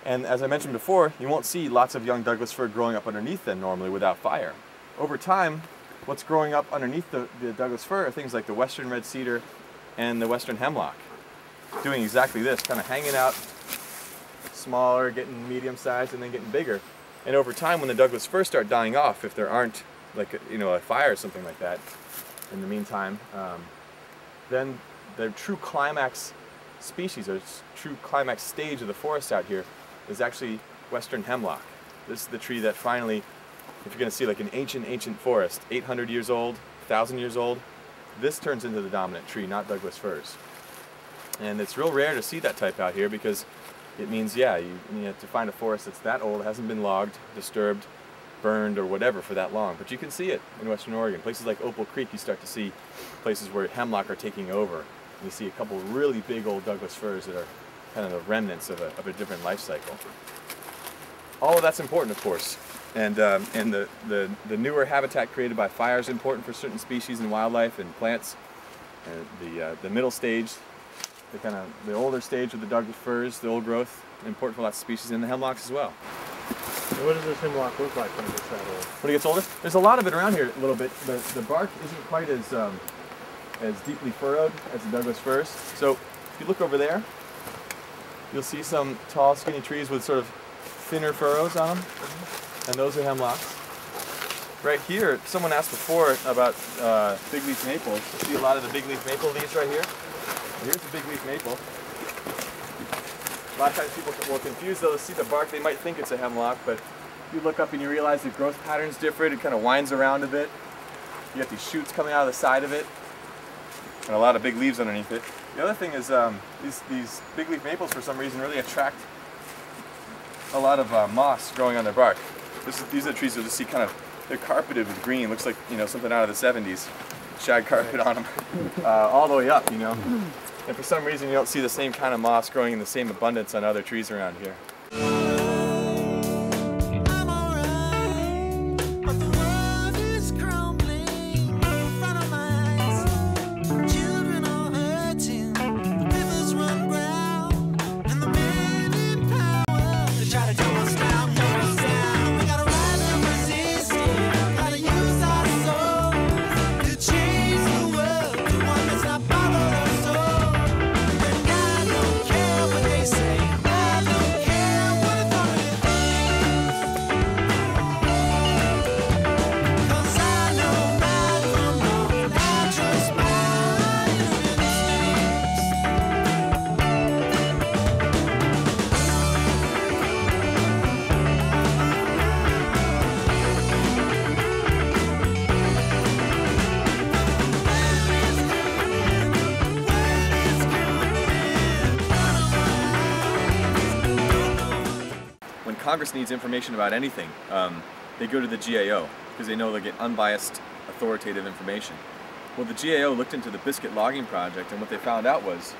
And as I mentioned before, you won't see lots of young Douglas fir growing up underneath them normally without fire. Over time, what's growing up underneath the Douglas fir are things like the western red cedar and the western hemlock, doing exactly this, kind of hanging out smaller, getting medium sized, and then getting bigger. And over time, when the Douglas fir start dying off, if there aren't like a fire or something like that in the meantime, then the true climax species, or true climax stage of the forest out here, is actually western hemlock. This is the tree that finally, if you're going to see like an ancient forest, 800 years old, 1,000 years old, this turns into the dominant tree, not Douglas firs. And it's real rare to see that type out here, because it means, yeah, you have to find a forest that's that old, hasn't been logged, disturbed, burned, or whatever for that long. But you can see it in Western Oregon. Places like Opal Creek, you start to see places where hemlock are taking over. And you see a couple of really big old Douglas firs that are kind of the remnants of a different life cycle. All of that's important, of course. And the newer habitat created by fire is important for certain species and wildlife and plants. And the middle stage, the older stage of the Douglas firs, the old growth, important for lots of species, and the hemlocks as well. And what does this hemlock look like when it gets that old? When it gets older, there's a lot of it around here a little bit. The bark isn't quite as deeply furrowed as the Douglas firs. So if you look over there, you'll see some tall, skinny trees with sort of thinner furrows on them, and those are hemlocks. Right here, someone asked before about big leaf maples. You see a lot of the big leaf maple leaves right here. Here's the big leaf maple. A lot of times people will confuse those, see the bark, they might think it's a hemlock, but you look up and you realize the growth pattern's different. It kind of winds around a bit. You got these shoots coming out of the side of it, and a lot of big leaves underneath it. The other thing is these big leaf maples, for some reason, really attract a lot of moss growing on their bark. These are the trees you'll just see kind of, they're carpeted with green. Looks like, something out of the 70s. Shag carpet on them, all the way up, And for some reason you don't see the same kind of moss growing in the same abundance on other trees around here. I'm alright, but the world is crumbling in front of my eyes. Children are hurting, the rivers run brown, and the men in power, they try to tell us down, We gotta rise and resist it, gotta use our souls to change the world to one that's not bothered us so. And I don't care what they say, I don't care what authority thinks. 'Cause I know right from wrong, and I trust my When Congress needs information about anything, they go to the GAO because they know they'll get unbiased, authoritative information. Well, the GAO looked into the Biscuit logging project, and what they found out was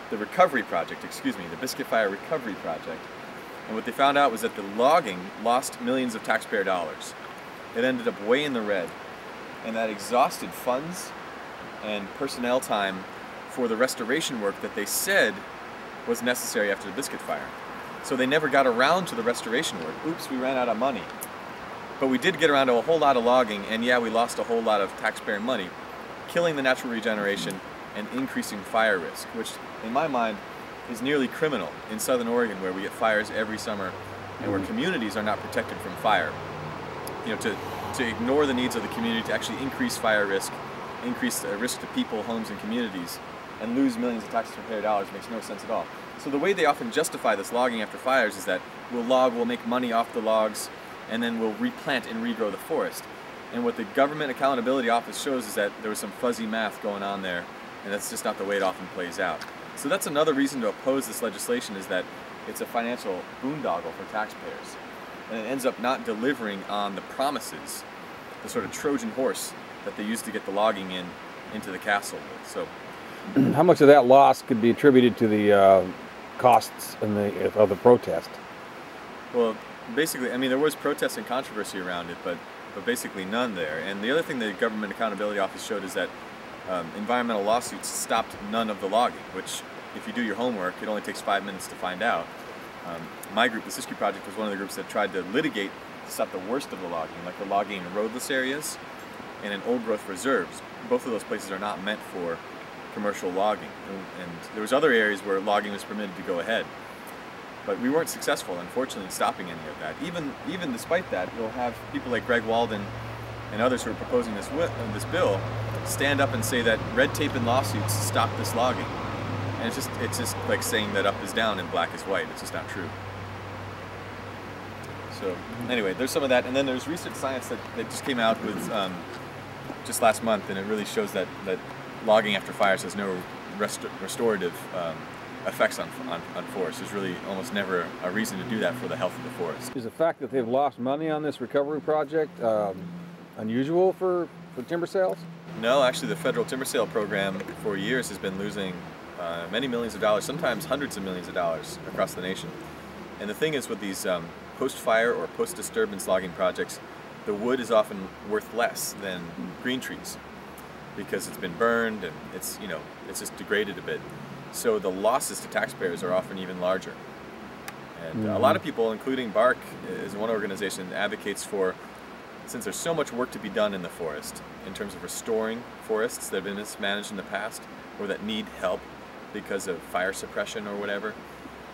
the Biscuit Fire Recovery Project. And what they found out was that the logging lost millions of taxpayer dollars. It ended up way in the red, and that exhausted funds and personnel time for the restoration work that they said was necessary after the Biscuit Fire. So they never got around to the restoration work. Oops, we ran out of money. But we did get around to a whole lot of logging, and yeah, we lost a whole lot of taxpayer money, killing the natural regeneration and increasing fire risk, which in my mind is nearly criminal in Southern Oregon, where we get fires every summer and where communities are not protected from fire. To ignore the needs of the community, to actually increase fire risk, increase the risk to people, homes, and communities, and lose millions of taxpayer dollars makes no sense at all. So the way they often justify this logging after fires is that we'll make money off the logs, and then we'll replant and regrow the forest. And what the Government Accountability Office shows is that there was some fuzzy math going on there, and that's just not the way it often plays out. So that's another reason to oppose this legislation, is that it's a financial boondoggle for taxpayers. And it ends up not delivering on the promises, the sort of Trojan horse that they used to get the logging into the castle with. So How much of that loss could be attributed to the costs of the protest? well, basically, I mean, there was protest and controversy around it, but basically none there. And the other thing the Government Accountability Office showed is that environmental lawsuits stopped none of the logging, which, if you do your homework, it only takes 5 minutes to find out. My group, the Siskiyou Project, was one of the groups that tried to litigate to stop the worst of the logging, like the logging in roadless areas and in old growth reserves. Both of those places are not meant for commercial logging, and there was other areas where logging was permitted to go ahead. But we weren't successful, unfortunately, in stopping any of that. Even despite that, you'll have people like Greg Walden and others who are proposing this bill stand up and say that red tape and lawsuits stop this logging. And it's just like saying that up is down and black is white. It's just not true. So anyway, there's some of that, and then there's recent science that just came out with just last month, and it really shows that logging after fires has no restorative effects on forests. There's really almost never a reason to do that for the health of the forest. Is the fact that they've lost money on this recovery project unusual for timber sales? No, actually the federal timber sale program for years has been losing many millions of dollars, sometimes hundreds of millions of dollars across the nation. And the thing is, with these post-fire or post-disturbance logging projects, the wood is often worth less than green trees because it's been burned and it's just degraded a bit. So the losses to taxpayers are often even larger. And a lot of people, including Bark, is one organization that advocates for, since there's so much work to be done in the forest in terms of restoring forests that have been mismanaged in the past or that need help because of fire suppression or whatever.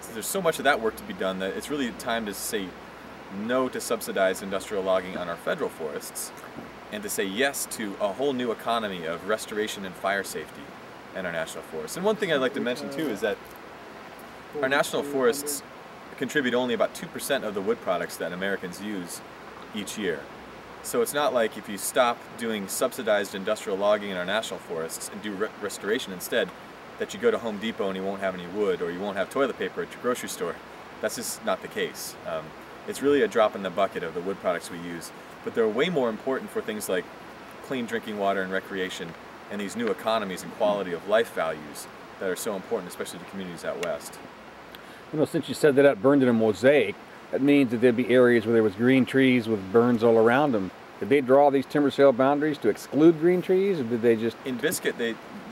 So there's so much of that work to be done that it's really time to say no to subsidized industrial logging on our federal forests and to say yes to a whole new economy of restoration and fire safety in our national forests. And one thing I'd like to mention too is that our national forests contribute only about 2% of the wood products that Americans use each year. So it's not like if you stop doing subsidized industrial logging in our national forests and do restoration instead, that you go to Home Depot and you won't have any wood or you won't have toilet paper at your grocery store. That's just not the case. It's really a drop in the bucket of the wood products we use, but they're way more important for things like clean drinking water and recreation and these new economies and quality of life values that are so important, especially to communities out west. You know, since you said that burned in a mosaic, that means that there'd be areas where there was green trees with burns all around them. Did they draw these timber sale boundaries to exclude green trees, or did they just... In Biscuit,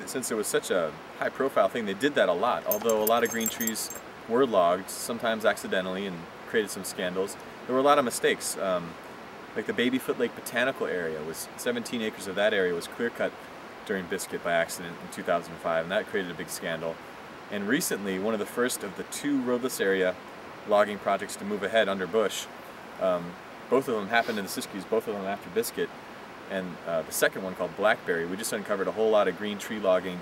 since it was such a high-profile thing, they did that a lot. Although a lot of green trees were logged, sometimes accidentally, and created some scandals, there were a lot of mistakes. Like the Babyfoot Lake Botanical Area, 17 acres of that area was clear-cut during Biscuit by accident in 2005, and that created a big scandal. And recently, one of the first of the 2 roadless area logging projects to move ahead under Bush, both of them happened in the Siskiyous, both of them after Biscuit, and the second one called Blackberry, we just uncovered a whole lot of green tree logging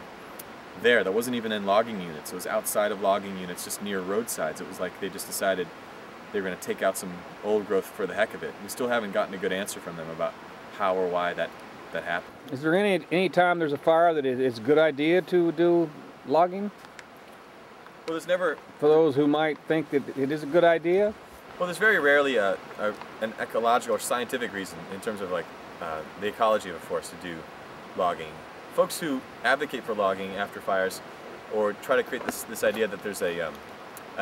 there that wasn't even in logging units. It was outside of logging units, just near roadsides. It was like they just decided they were going to take out some old growth for the heck of it. We still haven't gotten a good answer from them about how or why that happened. Is there any time there's a fire that it's a good idea to do logging? Well, there's never... For those who might think that it is a good idea? Well, there's very rarely an ecological or scientific reason in terms of like the ecology of a forest to do logging. Folks who advocate for logging after fires or try to create this idea that there's a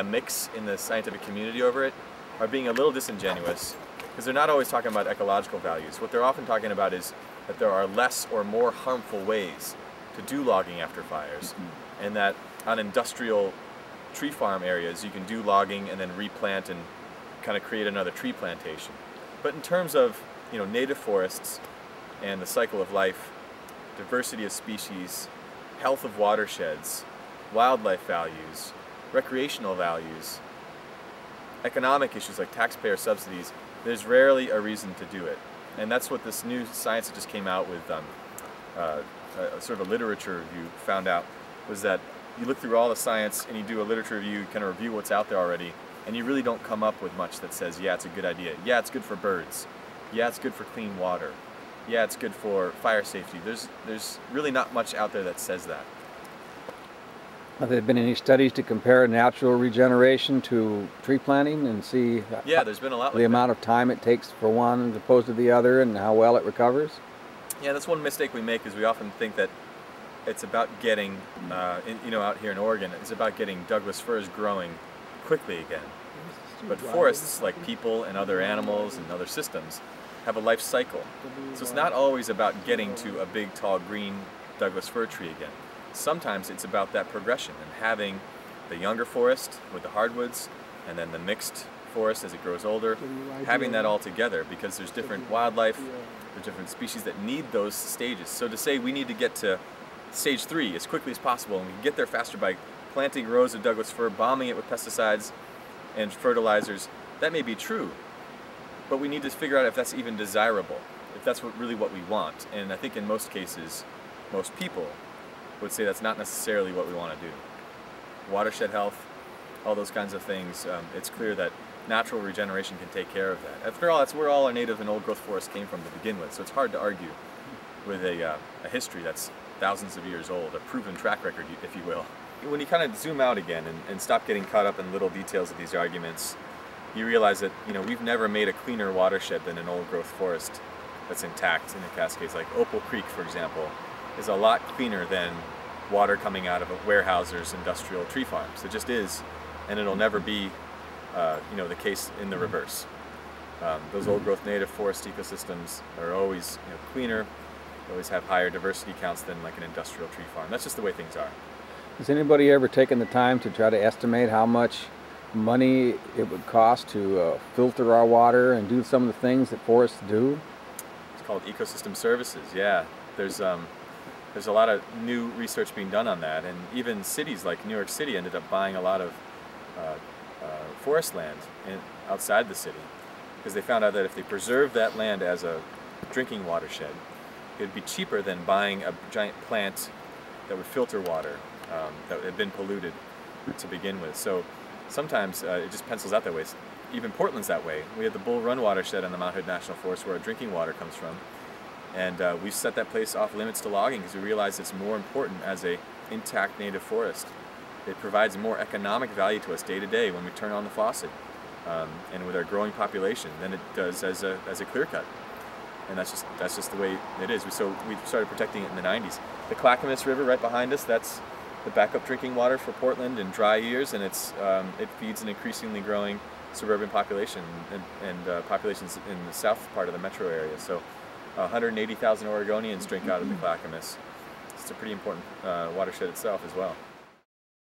mix in the scientific community over it are being a little disingenuous because they're not always talking about ecological values. What they're often talking about is that there are less or more harmful ways to do logging after fires, and that on industrial tree farm areas you can do logging and then replant and kind of create another tree plantation. But in terms of native forests and the cycle of life, diversity of species, health of watersheds, wildlife values, recreational values, economic issues like taxpayer subsidies, there's rarely a reason to do it. And that's what this new science that just came out with, sort of a literature review, found out, was that you look through all the science and you do a literature review, you kind of review what's out there already, and you really don't come up with much that says, yeah, it's a good idea. Yeah, it's good for birds. Yeah, it's good for clean water. Yeah, it's good for fire safety. There's really not much out there that says that. Have there been any studies to compare natural regeneration to tree planting and see there's been a lot the amount of time it takes for one as opposed to the other and how well it recovers? Yeah, that's one mistake we make, is we often think that it's about getting, out here in Oregon, it's about getting Douglas firs growing quickly again. But forests, like people and other animals and other systems, have a life cycle. So it's not always about getting to a big, tall, green Douglas fir tree again. Sometimes it's about that progression and having the younger forest with the hardwoods and then the mixed forest as it grows older, having that all together, because there's different wildlife, there's different species that need those stages. So to say we need to get to stage 3 as quickly as possible, and we can get there faster by planting rows of Douglas fir, bombing it with pesticides and fertilizers, that may be true, but we need to figure out if that's even desirable, if that's really what we want. And I think in most cases, most people would say that's not necessarily what we want to do. Watershed health, all those kinds of things, it's clear that natural regeneration can take care of that. After all, that's where all our native and old growth forests came from to begin with, so it's hard to argue with a history that's thousands of years old, a proven track record, if you will. When you kind of zoom out again and stop getting caught up in little details of these arguments, you realize that we've never made a cleaner watershed than an old growth forest that's intact in the Cascades. Like Opal Creek, for example, is a lot cleaner than water coming out of a Weyerhaeuser's industrial tree farms. It just is, and it'll never be the case in the reverse. Those old growth native forest ecosystems are always cleaner, always have higher diversity counts than like an industrial tree farm. That's just the way things are. Has anybody ever taken the time to try to estimate how much money it would cost to filter our water and do some of the things that forests do? It's called ecosystem services. Yeah, there's a lot of new research being done on that, and even cities like New York City ended up buying a lot of forest land outside the city, because they found out that if they preserved that land as a drinking watershed, it would be cheaper than buying a giant plant that would filter water that had been polluted to begin with. So sometimes it just pencils out that way. Even Portland's that way. We have the Bull Run watershed in the Mount Hood National Forest where our drinking water comes from, and we've set that place off limits to logging because we realize it's more important as a intact native forest. It provides more economic value to us day to day when we turn on the faucet, and with our growing population, than it does as a clear cut. And that's just the way it is. So we started protecting it in the 90s. The Clackamas River right behind us, that's the backup drinking water for Portland in dry years, and it feeds an increasingly growing suburban population and populations in the south part of the metro area. So 180,000 Oregonians drink out of the Clackamas. It's a pretty important watershed itself as well.